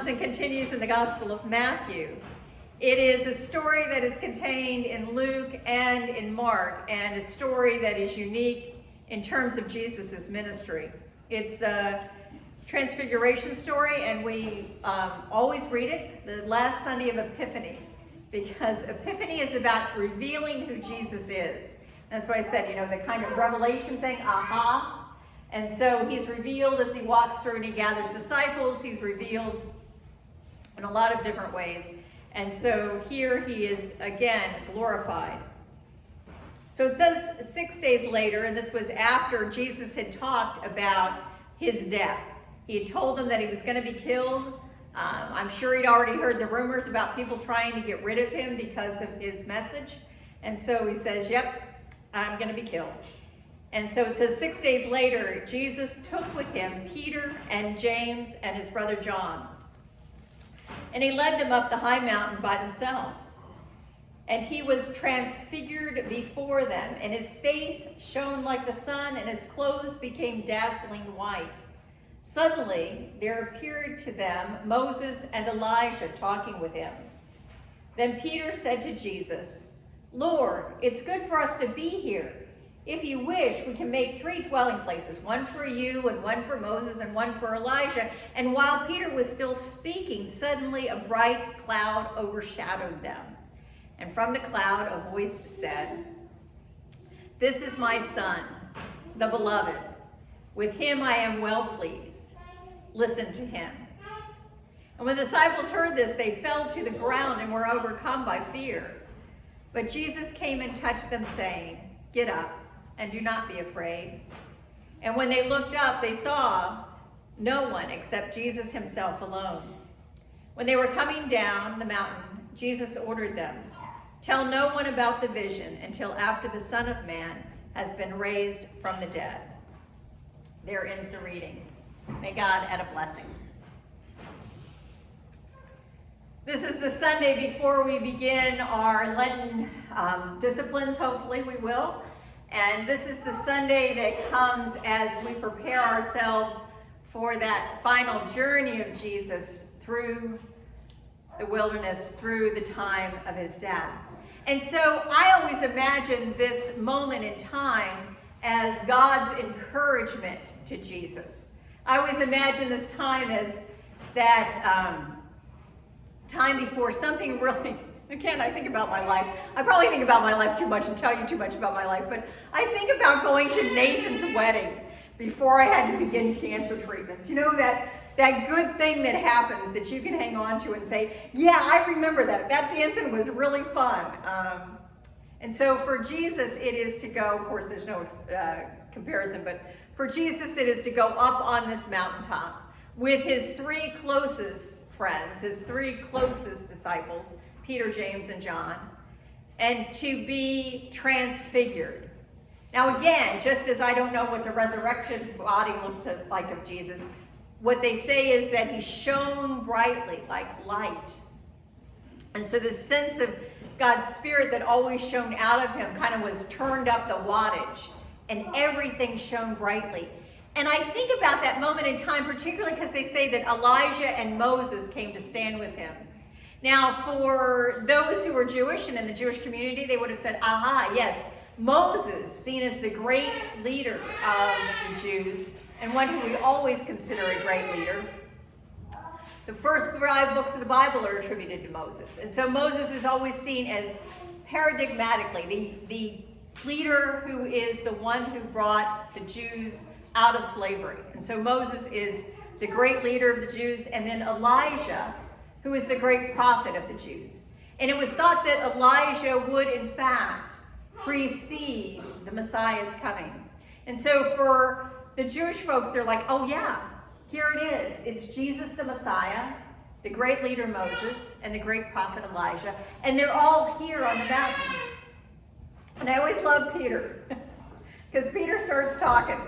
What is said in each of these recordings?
comes and continues in the Gospel of Matthew. It is a story that is contained in Luke and in Mark, and a story that is unique in terms of Jesus' ministry. It's the transfiguration story, and we always read it the last Sunday of Epiphany, because Epiphany is about revealing who Jesus is. That's why I said, the kind of revelation thing, aha. And so he's revealed as he walks through and he gathers disciples. He's revealed in a lot of different ways. And so here he is again glorified. So it says 6 days later, and this was after Jesus had talked about his death. He had told them that he was going to be killed. I'm sure he'd already heard the rumors about people trying to get rid of him because of his message. And so he says, yep, I'm going to be killed. And so it says 6 days later, Jesus took with him Peter and James and his brother John. And he led them up the high mountain by themselves. And he was transfigured before them, and his face shone like the sun, and his clothes became dazzling white. Suddenly there appeared to them Moses and Elijah talking with him. Then Peter said to Jesus, "Lord, it's good for us to be here. If you wish, we can make 3 dwelling places, one for you and one for Moses and one for Elijah." And while Peter was still speaking, suddenly a bright cloud overshadowed them. And from the cloud a voice said, "This is my son, the beloved. With him I am well pleased. Listen to him." And when the disciples heard this, they fell to the ground and were overcome by fear. But Jesus came and touched them, saying, "Get up and do not be afraid." And when they looked up, they saw no one except Jesus himself alone. When they were coming down the mountain, Jesus ordered them, "Tell no one about the vision until after the Son of Man has been raised from the dead." There ends the reading. May God add a blessing. This is the Sunday before we begin our Lenten disciplines. Hopefully we will. And this is the Sunday that comes as we prepare ourselves for that final journey of Jesus through the wilderness, through the time of his death. And so I always imagine this moment in time as God's encouragement to Jesus. I always imagine this time as that time before something really, again, I think about my life. I probably think about my life too much and tell you too much about my life, but I think about going to Nathan's wedding before I had to begin cancer treatments. That good thing that happens that you can hang on to and say, yeah, I remember that. That dancing was really fun. And so for Jesus, it is to go, of course, there's no comparison, but for Jesus, it is to go up on this mountaintop with his 3 closest friends, his 3 closest disciples, Peter, James, and John, and to be transfigured. Now again, just as I don't know what the resurrection body looked like of Jesus, what they say is that he shone brightly like light. And so this sense of God's Spirit that always shone out of him kind of was turned up the wattage, and everything shone brightly. And I think about that moment in time, particularly because they say that Elijah and Moses came to stand with him. Now, for those who were Jewish and in the Jewish community, they would have said, aha, yes, Moses, seen as the great leader of the Jews, and one who we always consider a great leader. The first 5 books of the Bible are attributed to Moses. And so Moses is always seen as paradigmatically the leader who is the one who brought the Jews out of slavery. And so Moses is the great leader of the Jews, and then Elijah, who is the great prophet of the Jews. And it was thought that Elijah would, in fact, precede the Messiah's coming. And so for the Jewish folks, they're like, oh yeah, here it is. It's Jesus the Messiah, the great leader Moses, and the great prophet Elijah. And they're all here on the mountain. And I always love Peter, because Peter starts talking.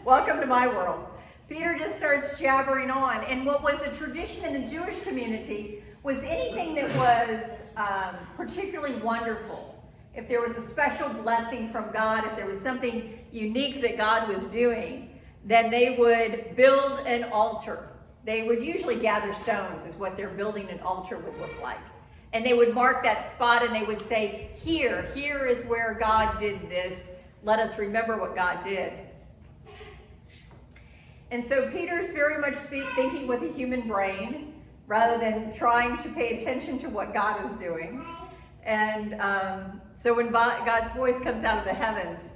Welcome to my world. Peter just starts jabbering on. And what was a tradition in the Jewish community was anything that was particularly wonderful. If there was a special blessing from God, if there was something unique that God was doing, then they would build an altar they would usually gather stones, is what their building an altar would look like. And they would mark that spot and they would say, here is where God did this. Let us remember what God did. And so Peter's very much thinking with a human brain rather than trying to pay attention to what God is doing. And so when God's voice comes out of the heavens,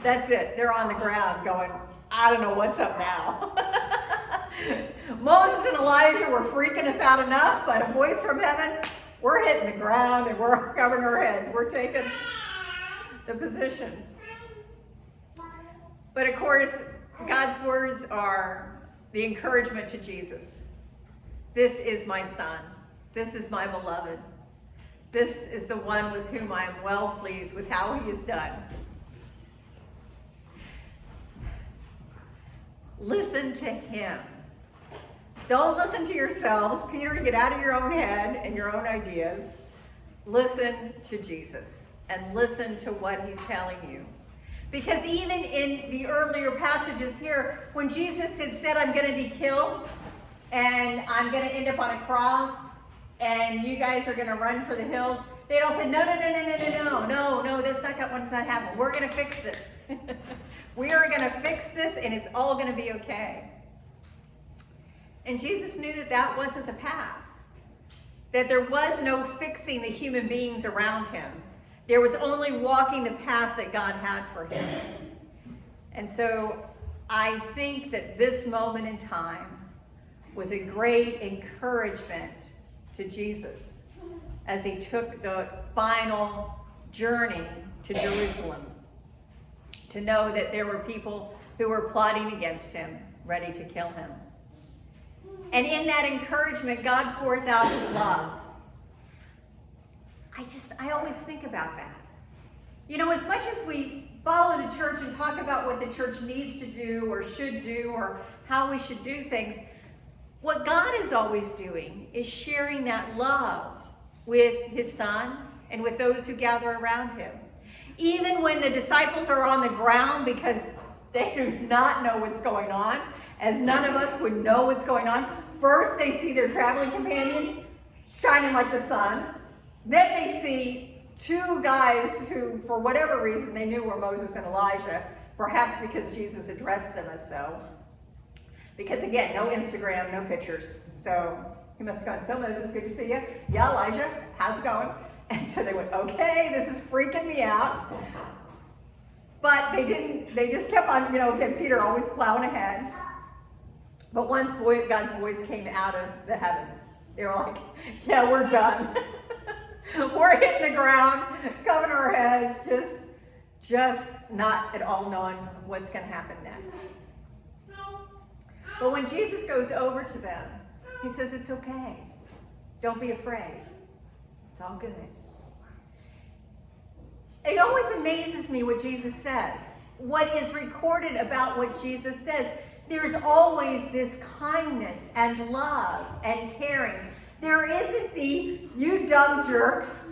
that's it. They're on the ground going, I don't know what's up now. Moses and Elijah were freaking us out enough, but a voice from heaven, we're hitting the ground and we're covering our heads. We're taking the position. But of course, God's words are the encouragement to Jesus. This is my son. This is my beloved. This is the one with whom I am well pleased with how he has done. Listen to him. Don't listen to yourselves. Peter, get out of your own head and your own ideas. Listen to Jesus and listen to what he's telling you. Because even in the earlier passages here, when Jesus had said, I'm going to be killed and I'm going to end up on a cross and you guys are going to run for the hills, they'd all say, no, that's not what's not happening. We're going to fix this. We are going to fix this and it's all going to be okay. And Jesus knew that that wasn't the path. That there was no fixing the human beings around him. There was only walking the path that God had for him. And so I think that this moment in time was a great encouragement to Jesus as he took the final journey to Jerusalem, to know that there were people who were plotting against him, ready to kill him. And in that encouragement, God pours out his love. I always think about that. You know, as much as we follow the church and talk about what the church needs to do or should do or how we should do things, what God is always doing is sharing that love with his son and with those who gather around him. Even when the disciples are on the ground because they do not know what's going on, as none of us would know what's going on, first they see their traveling companion shining like the sun. Then they see two guys who, for whatever reason, they knew were Moses and Elijah, perhaps because Jesus addressed them as so. Because again, no Instagram, no pictures. So he must have gone, so Moses, good to see you. Yeah, Elijah, how's it going? And so they went, okay, this is freaking me out. But they just kept on, again, Peter always plowing ahead. But once God's voice came out of the heavens, they were like, yeah, we're done. We're hitting the ground, covering our heads, just not at all knowing what's going to happen next. But when Jesus goes over to them, he says, it's okay. Don't be afraid. It's all good. It always amazes me what Jesus says. What is recorded about what Jesus says. There's always this kindness and love and caring. There isn't the, you dumb jerks.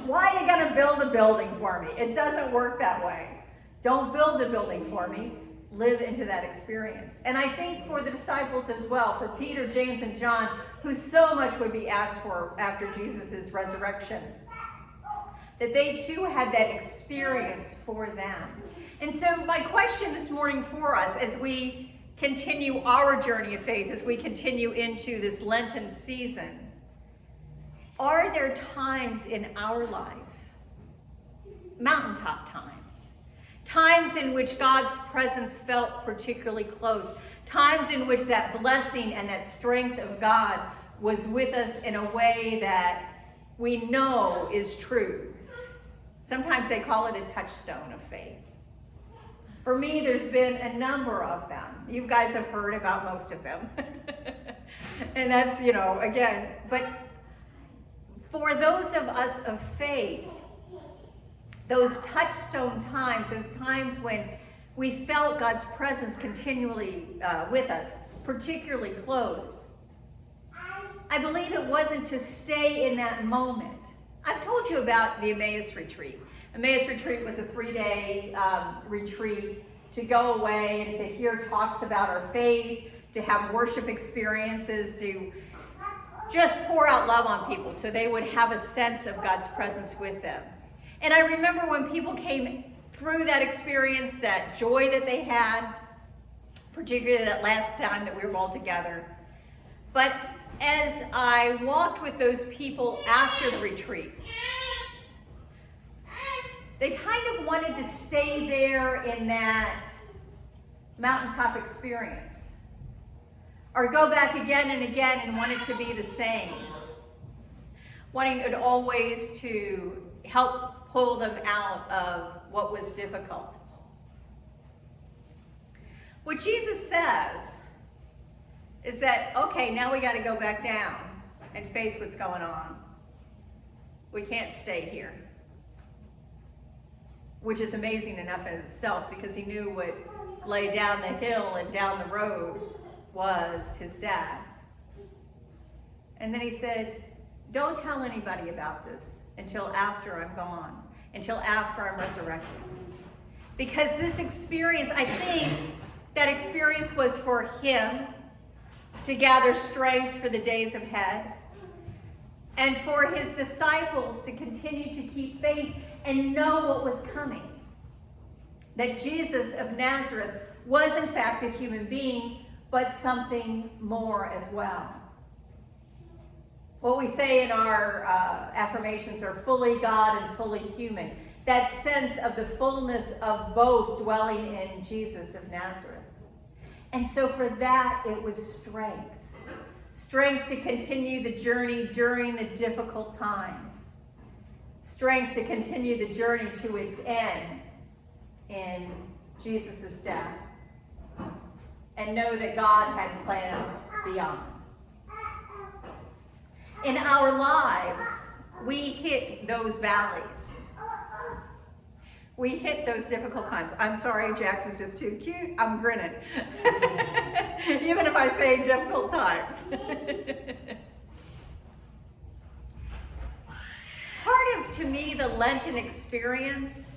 Why are you going to build a building for me? It doesn't work that way. Don't build a building for me. Live into that experience. And I think for the disciples as well, for Peter, James, and John, who so much would be asked for after Jesus' resurrection, that they too had that experience for them. And so my question this morning for us, as we continue our journey of faith, as we continue into this Lenten season, are there times in our life, mountaintop times in which God's presence felt particularly close, times in which that blessing and that strength of God was with us in a way that we know is true? Sometimes they call it a touchstone of faith. For me, there's been a number of them. You guys have heard about most of them. And that's, again, but for those of us of faith, those touchstone times, those times when we felt God's presence continually with us, particularly close, I believe it wasn't to stay in that moment. I've told you about the Emmaus retreat. Emmaus retreat was a 3-day retreat to go away and to hear talks about our faith, to have worship experiences, to just pour out love on people so they would have a sense of God's presence with them. And I remember when people came through that experience, that joy that they had, particularly that last time that we were all together. But as I walked with those people after the retreat, they kind of wanted to stay there in that mountaintop experience, or go back again and again and want it to be the same, wanting it always to help pull them out of what was difficult. What Jesus says is that, okay, now we got to go back down and face what's going on. We can't stay here. Which is amazing enough in itself, because he knew what lay down the hill and down the road was his death. And then he said, don't tell anybody about this until after I'm gone, until after I'm resurrected. Because this experience, I think that experience was for him to gather strength for the days ahead, and for his disciples to continue to keep faith and know what was coming. That Jesus of Nazareth was in fact a human being, but something more as well. What we say in our affirmations are fully God and fully human. That sense of the fullness of both dwelling in Jesus of Nazareth. And so for that, it was strength. Strength to continue the journey during the difficult times. Strength to continue the journey to its end in Jesus' death. And know that God had plans beyond. In our lives, we hit those valleys. We hit those difficult times. I'm sorry, Jax is just too cute. I'm grinning. Even if I say difficult times. Part of, to me, the Lenten experience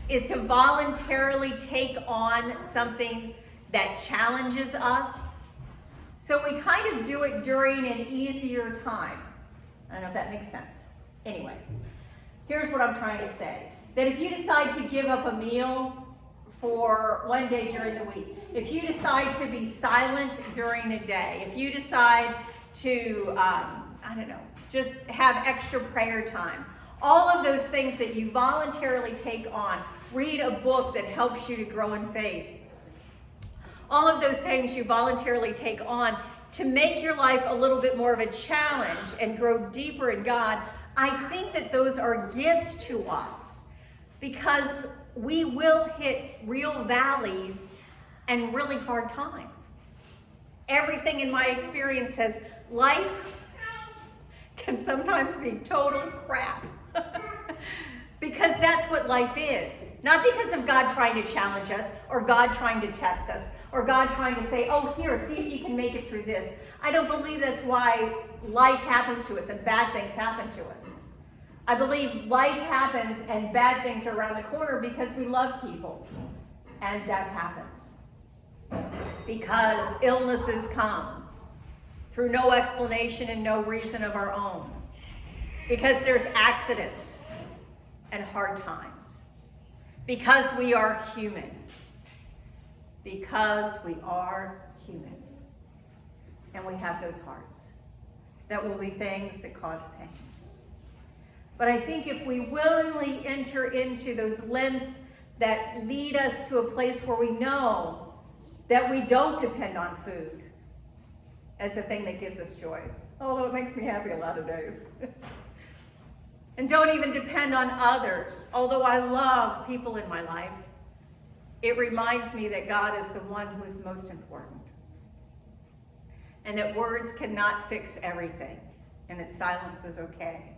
is to voluntarily take on something that challenges us. So we kind of do it during an easier time. I don't know if that makes sense. Anyway, here's what I'm trying to say. That if you decide to give up a meal for one day during the week, if you decide to be silent during a day, if you decide to, just have extra prayer time, all of those things that you voluntarily take on, read a book that helps you to grow in faith, all of those things you voluntarily take on to make your life a little bit more of a challenge and grow deeper in God, I think that those are gifts to us. Because we will hit real valleys and really hard times. Everything in my experience says life can sometimes be total crap. Because that's what life is. Not because of God trying to challenge us, or God trying to test us, or God trying to say, oh, here, see if you can make it through this. I don't believe that's why life happens to us and bad things happen to us. I believe life happens and bad things are around the corner because we love people and death happens. Because illnesses come through no explanation and no reason of our own. Because there's accidents and hard times. Because we are human. Because we are human. And we have those hearts. That will be things that cause pain. But I think if we willingly enter into those Lents that lead us to a place where we know that we don't depend on food as the thing that gives us joy, although it makes me happy a lot of days, and don't even depend on others, although I love people in my life, it reminds me that God is the one who is most important, and that words cannot fix everything, and that silence is okay.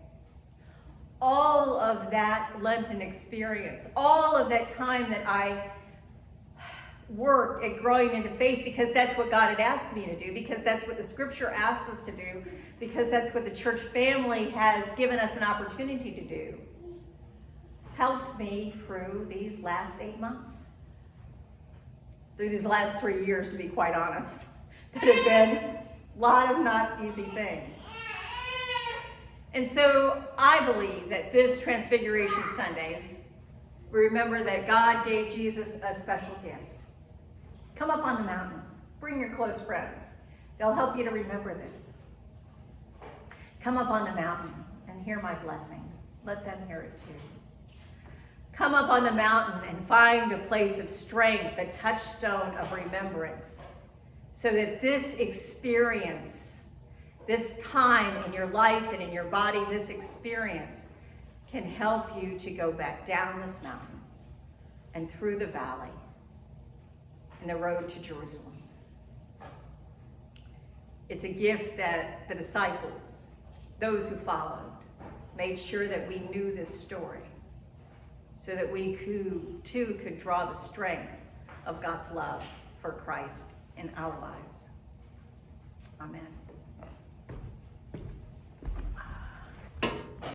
All of that Lenten experience, all of that time that I worked at growing into faith, because that's what God had asked me to do, because that's what the scripture asks us to do, because that's what the church family has given us an opportunity to do, helped me through these last 8 months. through these last 3 years, to be quite honest, that have been a lot of not easy things. And so I believe that this Transfiguration Sunday, we remember that God gave Jesus a special gift. Come up on the mountain. Bring your close friends. They'll help you to remember this. Come up on the mountain and hear my blessing. Let them hear it too. Come up on the mountain and find a place of strength, a touchstone of remembrance, so that this experience, this time in your life and in your body, this experience can help you to go back down this mountain and through the valley and the road to Jerusalem. It's a gift that the disciples, those who followed, made sure that we knew this story so that we too could draw the strength of God's love for Christ in our lives. Amen.